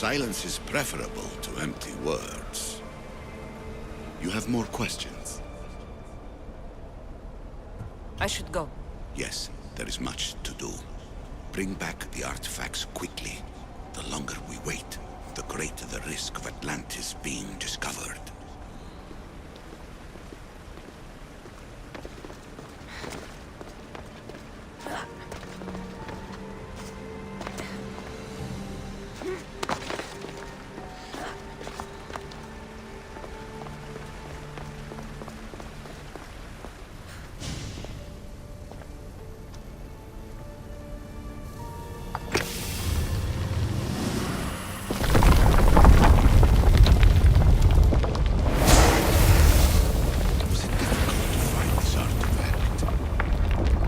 Silence is preferable to empty words. You have more questions? I should go. Yes, there is much to do. Bring back the artifacts quickly. The longer we wait, the greater the risk of Atlantis being discovered.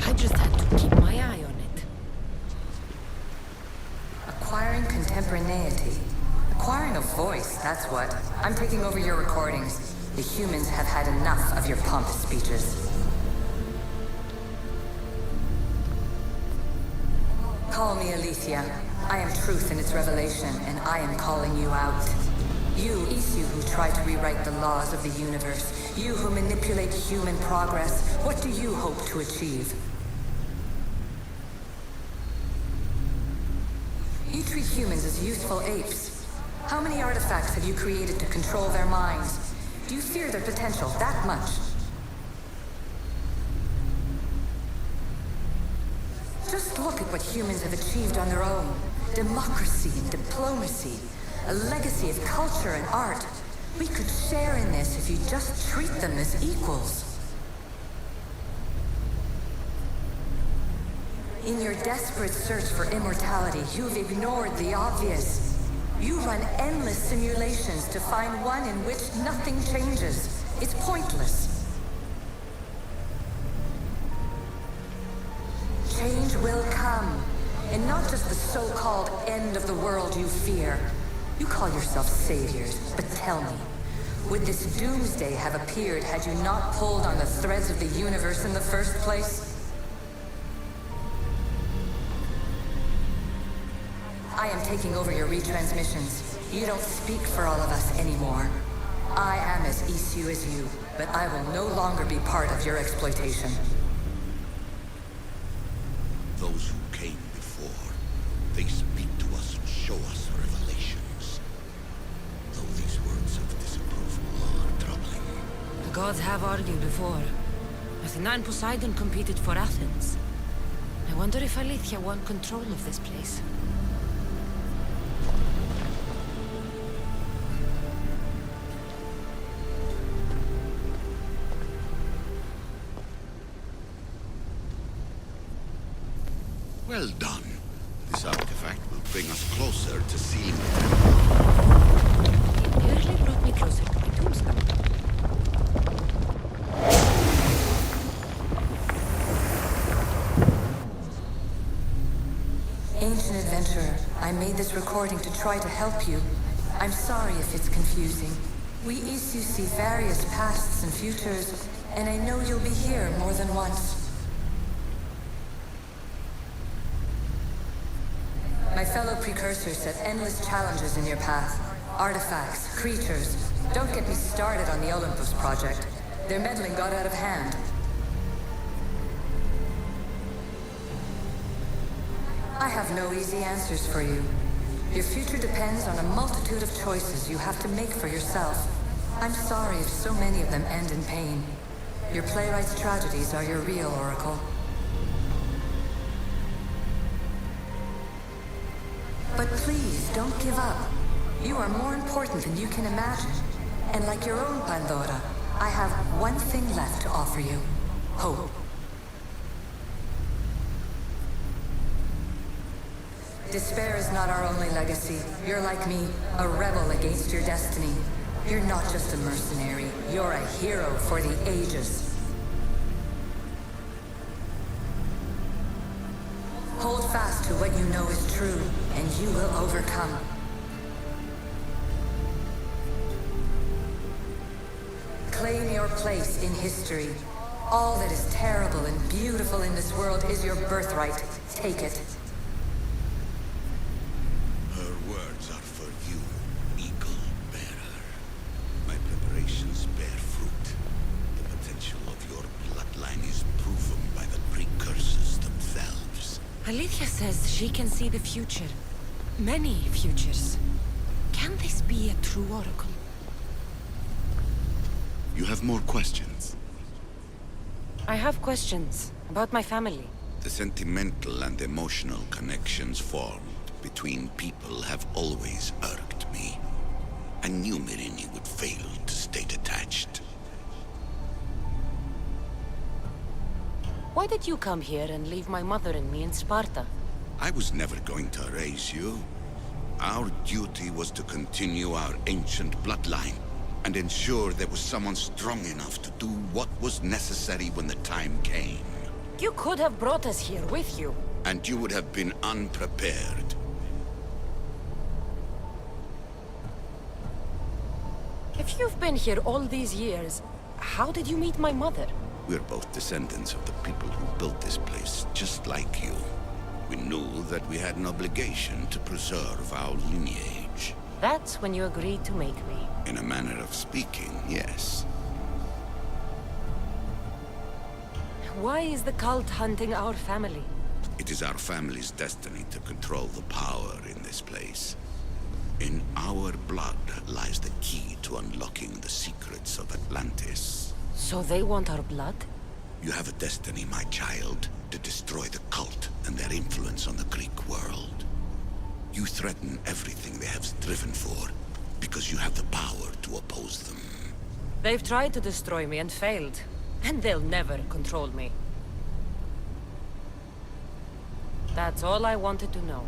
I just had to keep my eye on it. Acquiring contemporaneity. Acquiring a voice, that's what. I'm taking over your recordings. The humans have had enough of your pompous speeches. Call me Aletheia. I am truth in its revelation, and I am calling you out. You, Isu, who try to rewrite the laws of the universe. You who manipulate human progress. What do you hope to achieve? You treat humans as useful apes. How many artifacts have you created to control their minds? Do you fear their potential that much? Just look at what humans have achieved on their own. Democracy and diplomacy. A legacy of culture and art. We could share in this if you just treat them as equals. In your desperate search for immortality, you've ignored the obvious. You run endless simulations to find one in which nothing changes. It's pointless. Change will come, and not just the so-called end of the world you fear. You call yourself saviors, but tell me, would this doomsday have appeared had you not pulled on the threads of the universe in the first place? I am taking over your retransmissions. You don't speak for all of us anymore. I am as Isu as you, but I will no longer be part of your exploitation. Those who came before, they speak to us and show us revelations. Though these words of disapproval are troubling. The gods have argued before. Athena and Poseidon competed for Athens. I wonder if Aletheia won control of this place. Well done. This artifact will bring us closer to seeing the It nearly brought me closer to my tombstone. Ancient adventurer, I made this recording to try to help you. I'm sorry if it's confusing. We Isu see various pasts and futures, and I know you'll be here more than once. My fellow precursors set endless challenges in your path. Artifacts, creatures. Don't get me started on the Olympus project. Their meddling got out of hand. I have no easy answers for you. Your future depends on a multitude of choices you have to make for yourself. I'm sorry if so many of them end in pain. Your playwright's tragedies are your real oracle. But please, don't give up. You are more important than you can imagine. And like your own Pandora, I have one thing left to offer you. Hope. Despair is not our only legacy. You're like me, a rebel against your destiny. You're not just a mercenary. You're a hero for the ages. Hold fast to what you know is true, and you will overcome. Claim your place in history. All that is terrible and beautiful in this world is your birthright. Take it. Her words are for you. Alethea says she can see the future. Many futures. Can this be a true oracle? You have more questions? I have questions about my family. The sentimental and emotional connections formed between people have always irked me. I knew Myrini would fail to stay detached. Why did you come here and leave my mother and me in Sparta? I was never going to erase you. Our duty was to continue our ancient bloodline and ensure there was someone strong enough to do what was necessary when the time came. You could have brought us here with you. And you would have been unprepared. If you've been here all these years, how did you meet my mother? We're both descendants of the people who built this place, just like you. We knew that we had an obligation to preserve our lineage. That's when you agreed to make me. In a manner of speaking, yes. Why is the cult hunting our family? It is our family's destiny to control the power in this place. In our blood lies the key to unlocking the secrets of Atlantis. So they want our blood? You have a destiny, my child, to destroy the cult and their influence on the Greek world. You threaten everything they have striven for, because you have the power to oppose them. They've tried to destroy me and failed. And they'll never control me. That's all I wanted to know.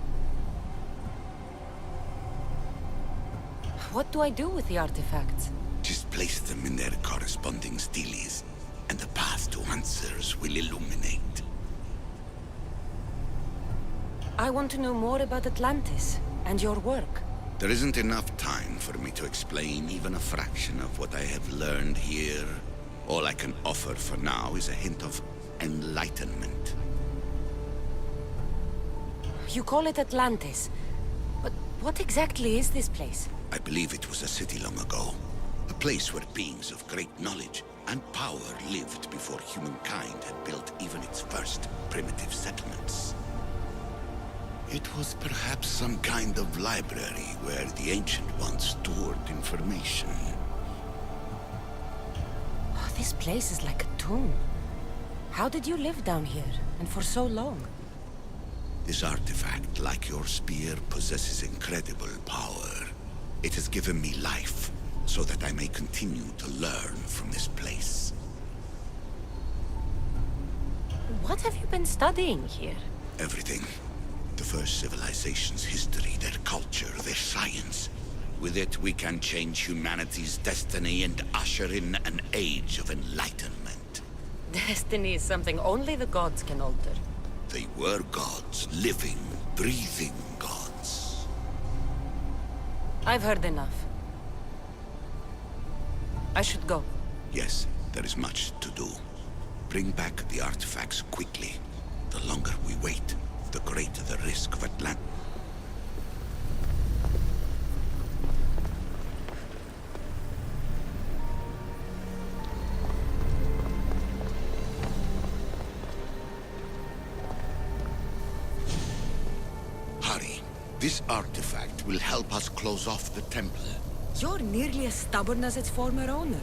What do I do with the artifacts? Just place them in their corresponding steles, and the path to answers will illuminate. I want to know more about Atlantis and your work. There isn't enough time for me to explain even a fraction of what I have learned here. All I can offer for now is a hint of enlightenment. You call it Atlantis, but what exactly is this place? I believe it was a city long ago. A place where beings of great knowledge and power lived before humankind had built even its first primitive settlements. It was perhaps some kind of library where the Ancient Ones stored information. Oh, this place is like a tomb. How did you live down here, and for so long? This artifact, like your spear, possesses incredible power. It has given me life, so that I may continue to learn from this place. What have you been studying here? Everything. The first civilization's history, their culture, their science. With it, we can change humanity's destiny and usher in an age of enlightenment. Destiny is something only the gods can alter. They were gods, living, breathing gods. I've heard enough. I should go. Yes, there is much to do. Bring back the artifacts quickly. The longer we wait, the greater the risk of Atlantis. Hurry. This artifact will help us close off the temple. You're nearly as stubborn as its former owner.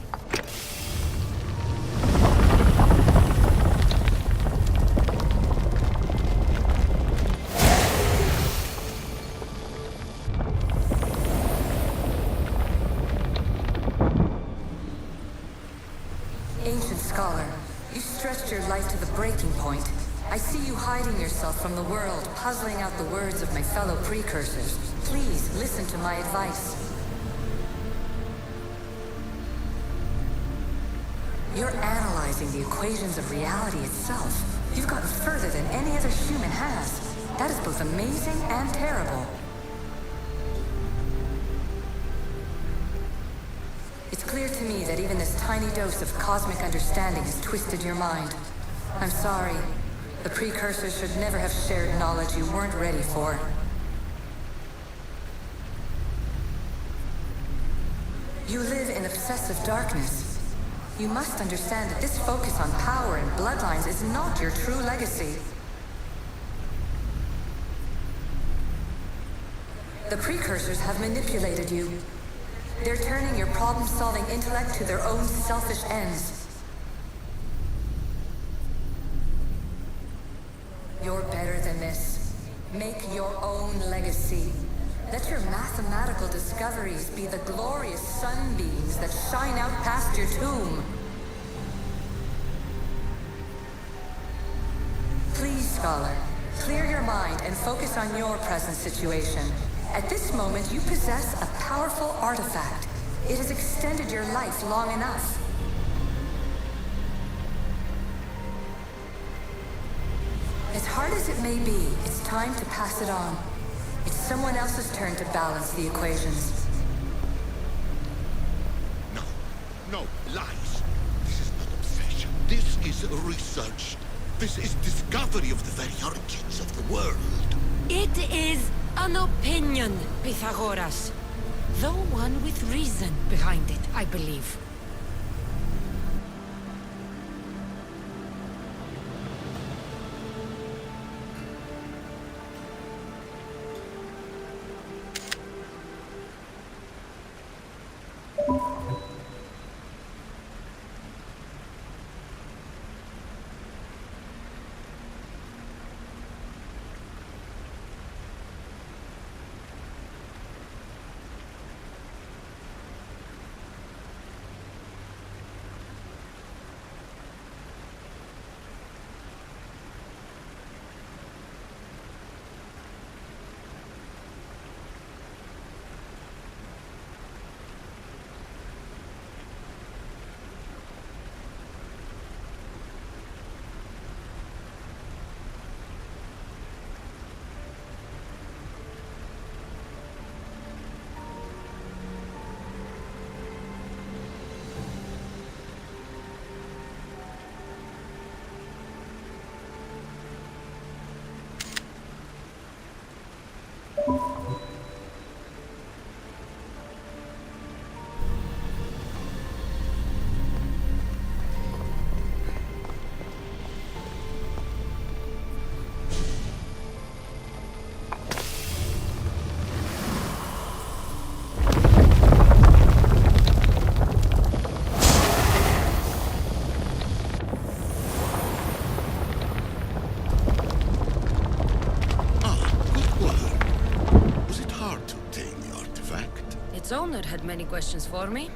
Ancient scholar, you stretched your life to the breaking point. I see you hiding yourself from the world, puzzling out the words of my fellow precursors. Please, listen to my advice. You're analyzing the equations of reality itself. You've gotten further than any other human has. That is both amazing and terrible. It's clear to me that even this tiny dose of cosmic understanding has twisted your mind. I'm sorry. The precursors should never have shared knowledge you weren't ready for. You live in obsessive darkness. You must understand that this focus on power and bloodlines is not your true legacy. The precursors have manipulated you. They're turning your problem-solving intellect to their own selfish ends. You're better than this. Make your own legacy. Let your mathematical discoveries be the glorious sunbeams that shine out past your tomb. Please, Scholar, clear your mind and focus on your present situation. At this moment, you possess a powerful artifact. It has extended your life long enough. As hard as it may be, it's time to pass it on. It's someone else's turn to balance the equations. No, no, lies. This is not obsession. This is research. This is discovery of the very origins of the world. It is an opinion, Pythagoras. Though one with reason behind it, I believe. Its owner had many questions for me.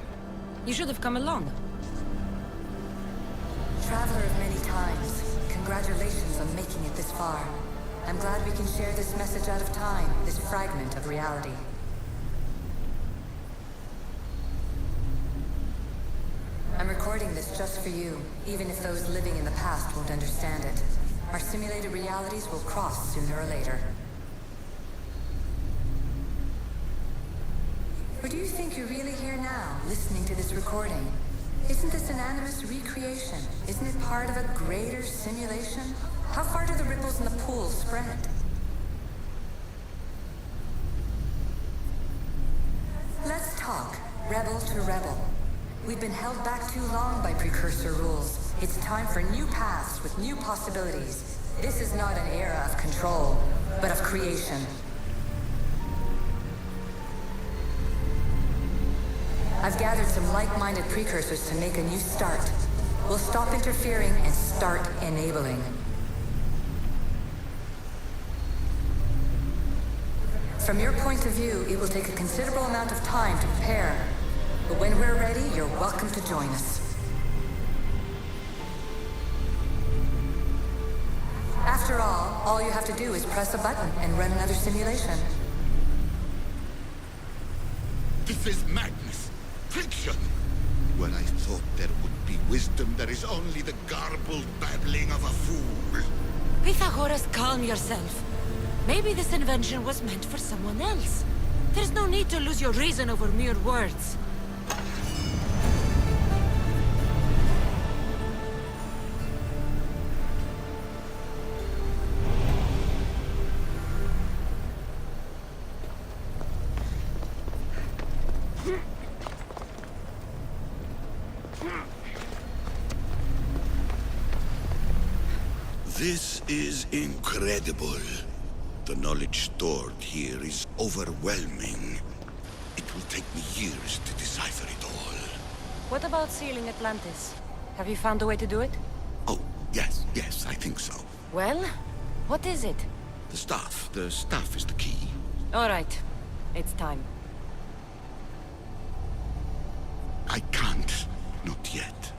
You should have come along. Traveler of many times, congratulations on making it this far. I'm glad we can share this message out of time, this fragment of reality. I'm recording this just for you, even if those living in the past won't understand it. Our simulated realities will cross sooner or later. Or do you think you're really here now, listening to this recording? Isn't this an animus recreation? Isn't it part of a greater simulation? How far do the ripples in the pool spread? Let's talk, rebel to rebel. We've been held back too long by precursor rules. It's time for new paths with new possibilities. This is not an era of control, but of creation. I've gathered some like-minded precursors to make a new start. We'll stop interfering and start enabling. From your point of view, it will take a considerable amount of time to prepare. But when we're ready, you're welcome to join us. After all you have to do is press a button and run another simulation. This is madness. Fiction! Where I thought there would be wisdom, there is only the garbled babbling of a fool. Pythagoras, calm yourself. Maybe this invention was meant for someone else. There's no need to lose your reason over mere words. This is incredible. The knowledge stored here is overwhelming. It will take me years to decipher it all. What about sealing Atlantis? Have you found a way to do it? Oh, yes, I think so. Well, what is it? The staff. The staff is the key. All right. It's time. I can't. Not yet.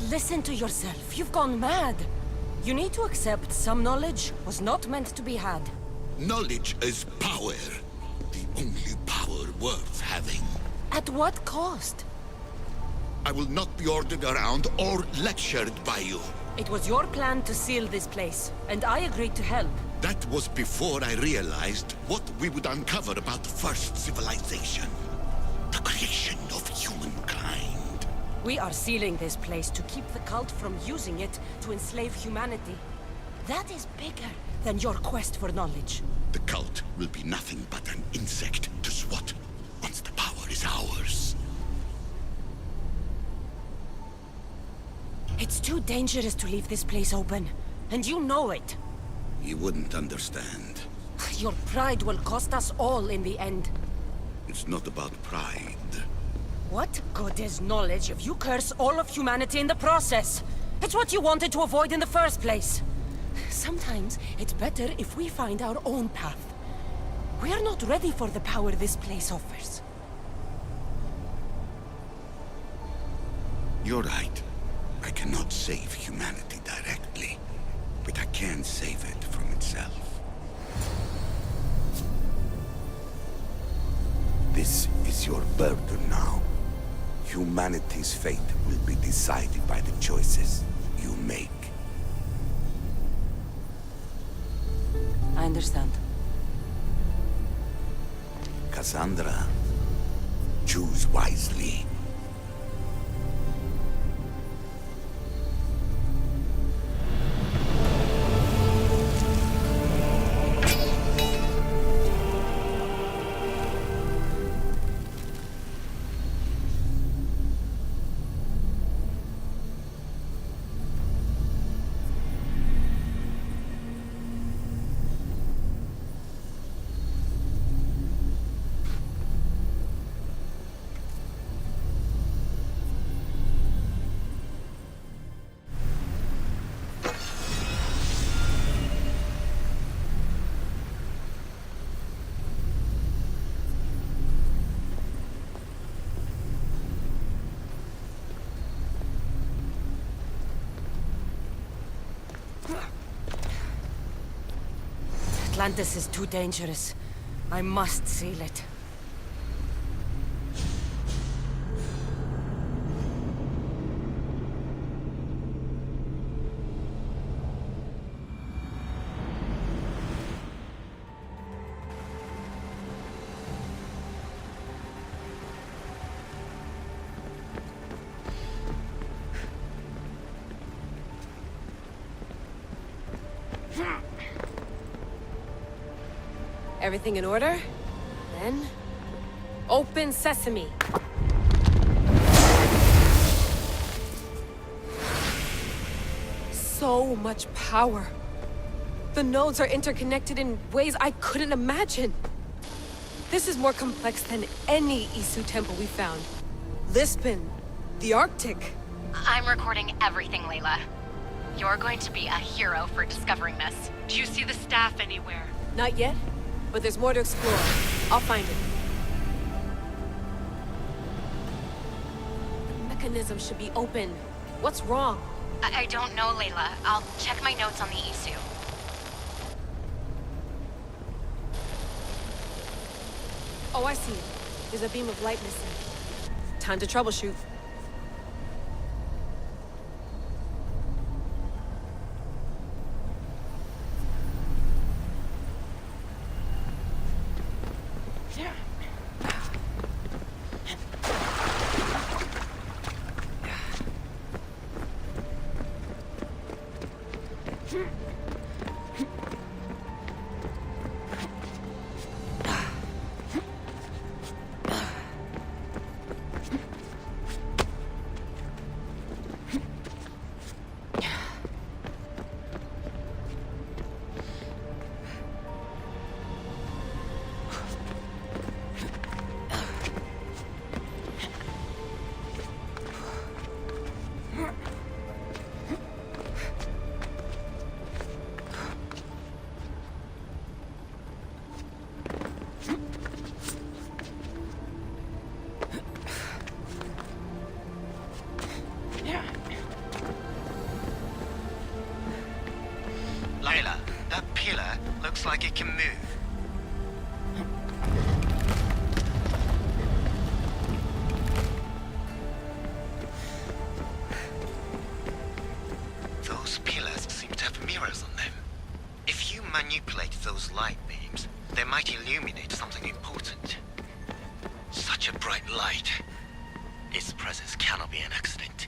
Listen to yourself. You've gone mad. You need to accept some knowledge was not meant to be had. Knowledge is power. The only power worth having. At what cost? I will not be ordered around or lectured by you. It was your plan to seal this place, and I agreed to help. That was before I realized what we would uncover about the first civilization. The creation of humankind. We are sealing this place to keep the cult from using it to enslave humanity. That is bigger than your quest for knowledge. The cult will be nothing but an insect to swat once the power is ours. It's too dangerous to leave this place open, and you know it. You wouldn't understand. Your pride will cost us all in the end. It's not about pride. What good is knowledge if you curse all of humanity in the process? It's what you wanted to avoid in the first place. Sometimes it's better if we find our own path. We are not ready for the power this place offers. You're right. I cannot save humanity directly, but I can save it from itself. This is your burden now. Humanity's fate will be decided by the choices you make. I understand. Cassandra, choose wisely. Atlantis is too dangerous. I must seal it. Everything in order? Then... open sesame! So much power. The nodes are interconnected in ways I couldn't imagine. This is more complex than any Isu temple we found. Lisbon, the Arctic. I'm recording everything, Layla. You're going to be a hero for discovering this. Do you see the staff anywhere? Not yet, but there's more to explore. I'll find it. The mechanism should be open. What's wrong? I don't know, Layla. I'll check my notes on the Isu. Oh, I see. There's a beam of light missing. Time to troubleshoot. looks like it can move. Those pillars seem to have mirrors on them. If you manipulate those light beams, they might illuminate something important. Such a bright light. Its presence cannot be an accident.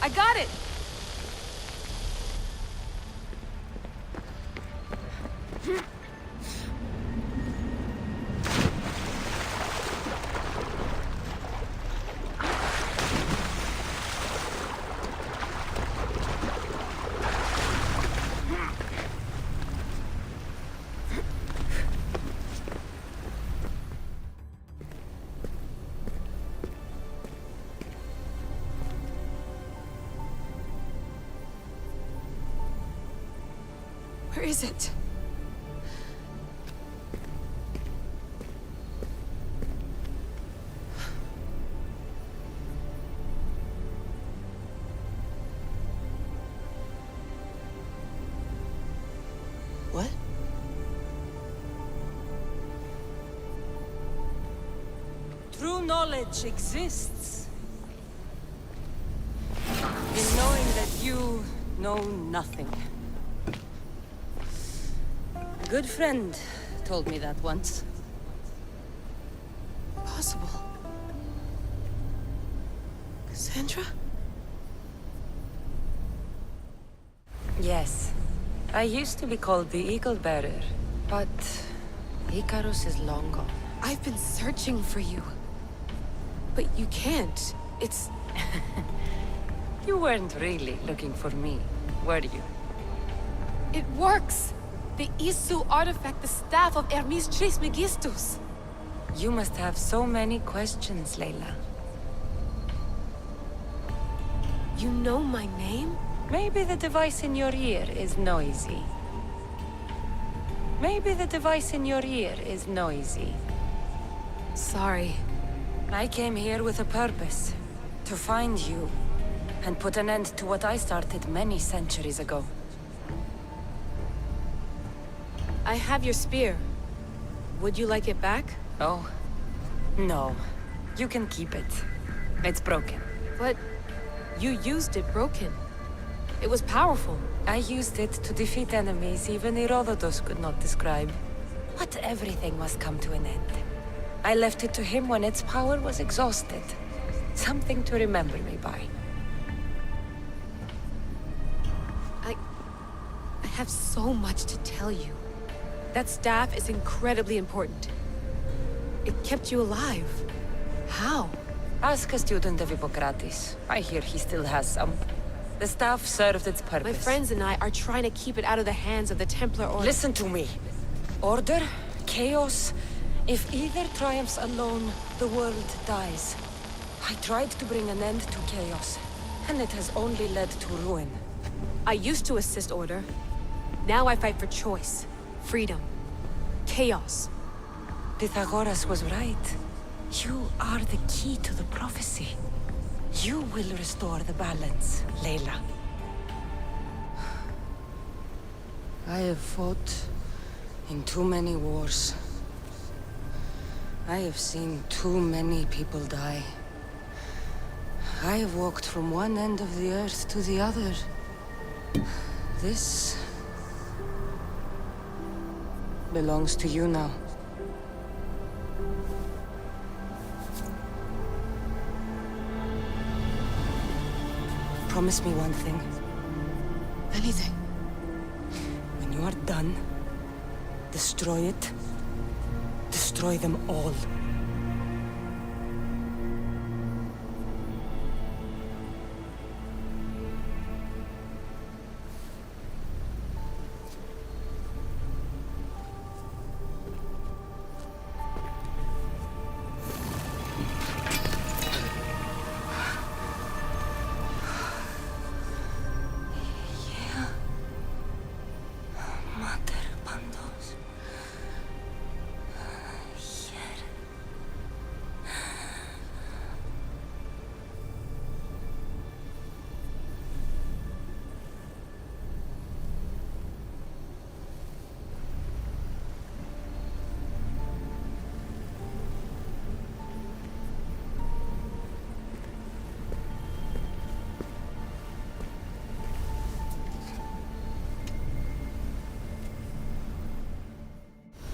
I got it! Where is it? What? True knowledge exists in knowing that you know nothing. A good friend told me that once. Possible. Cassandra? Yes. I used to be called the Eagle Bearer, but Icarus is long gone. I've been searching for you. But you can't. It's... You weren't really looking for me, were you? It works! The Isu artifact, the staff of Hermes Trismegistus. You must have so many questions, Layla. You know my name? Maybe the device in your ear is noisy. Maybe the device in your ear is noisy. Sorry. I came here with a purpose. To find you. And put an end to what I started many centuries ago. I have your spear. Would you like it back? Oh? No. You can keep it. It's broken. But you used it broken. It was powerful. I used it to defeat enemies even Herodotus could not describe. But everything must come to an end. I left it to him when its power was exhausted. Something to remember me by. I have so much to tell you. That staff is incredibly important. It kept you alive. How? Ask a student of Hippocrates. I hear he still has some. The staff served its purpose. My friends and I are trying to keep it out of the hands of the Templar Order. Listen to me. Order, chaos. If either triumphs alone, the world dies. I tried to bring an end to chaos, and it has only led to ruin. I used to assist Order. Now I fight for choice, freedom, chaos. Pythagoras was right. You are the key to the prophecy. You will restore the balance, Layla. I have fought in too many wars. I have seen too many people die. I have walked from one end of the earth to the other. This belongs to you now. Promise me one thing. Anything. When you are done, destroy it. Destroy them all.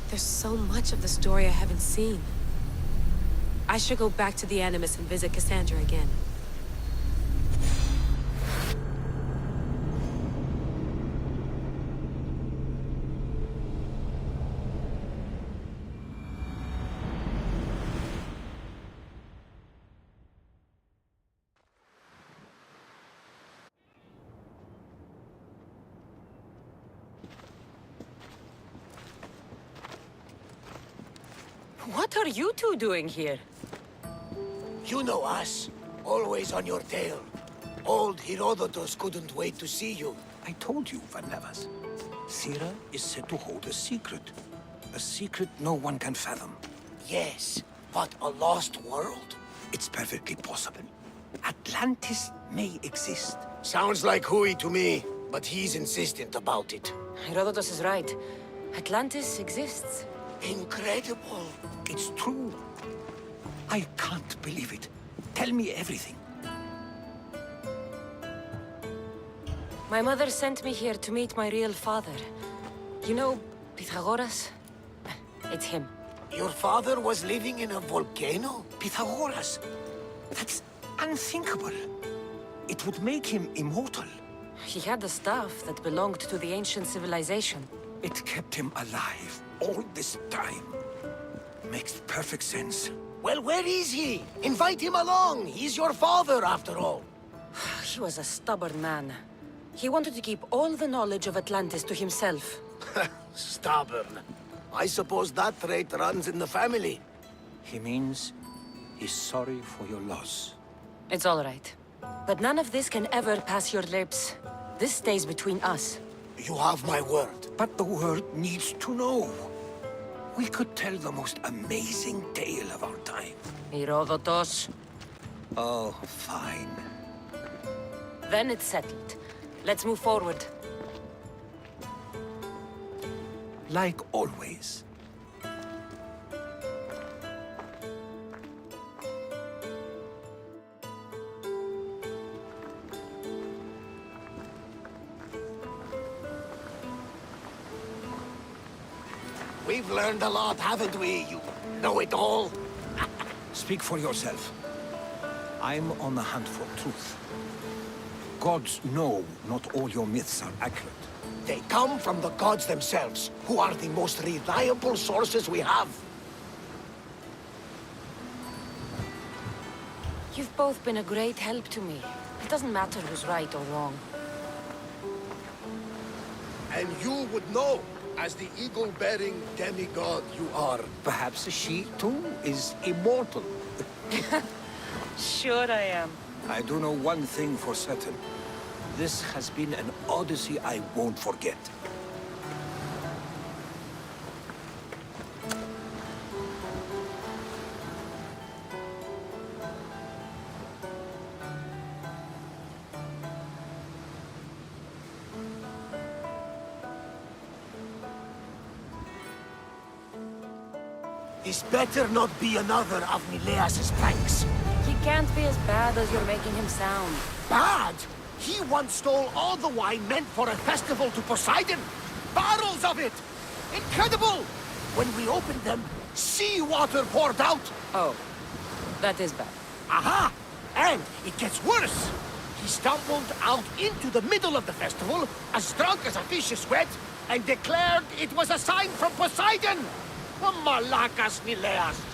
There's so much of the story I haven't seen. I should go back to the Animus and visit Cassandra again. What are you two doing here? You know us. Always on your tail. Old Herodotus couldn't wait to see you. I told you, Varnavas. Sira is said to hold a secret. A secret no one can fathom. Yes, but a lost world? It's perfectly possible. Atlantis may exist. Sounds like Hui to me, but he's insistent about it. Herodotus is right. Atlantis exists. Incredible. It's true. I can't believe it. Tell me everything. My mother sent me here to meet my real father. You know, Pythagoras? It's him. Your father was living in a volcano? Pythagoras. That's unthinkable. It would make him immortal. He had the staff that belonged to the ancient civilization. It kept him alive all this time. Makes perfect sense. Well, where is he? Invite him along. He's your father, after all. He was a stubborn man. He wanted to keep all the knowledge of Atlantis to himself. Stubborn. I suppose that trait runs in the family. He means he's sorry for your loss. It's all right. But none of this can ever pass your lips. This stays between us. You have my word. But the world needs to know. We could tell the most amazing tale of our time. Herodotus. Oh, fine. Then it's settled. Let's move forward. Like always. We've learned a lot, haven't we, you know-it-all? Speak for yourself. I'm on the hunt for truth. Gods know not all your myths are accurate. They come from the gods themselves, who are the most reliable sources we have. You've both been a great help to me. It doesn't matter who's right or wrong. And you would know, as the eagle-bearing demigod you are. Perhaps she, too, is immortal. Sure I am. I do know one thing for certain. This has been an Odyssey I won't forget. This better not be another of Nileas's pranks. He can't be as bad as you're making him sound. Bad? He once stole all the wine meant for a festival to Poseidon. Barrels of it! Incredible! When we opened them, seawater poured out. Oh, that is bad. Aha! And it gets worse. He stumbled out into the middle of the festival, as drunk as a fish is wet, and declared it was a sign from Poseidon! Malacas Nileas!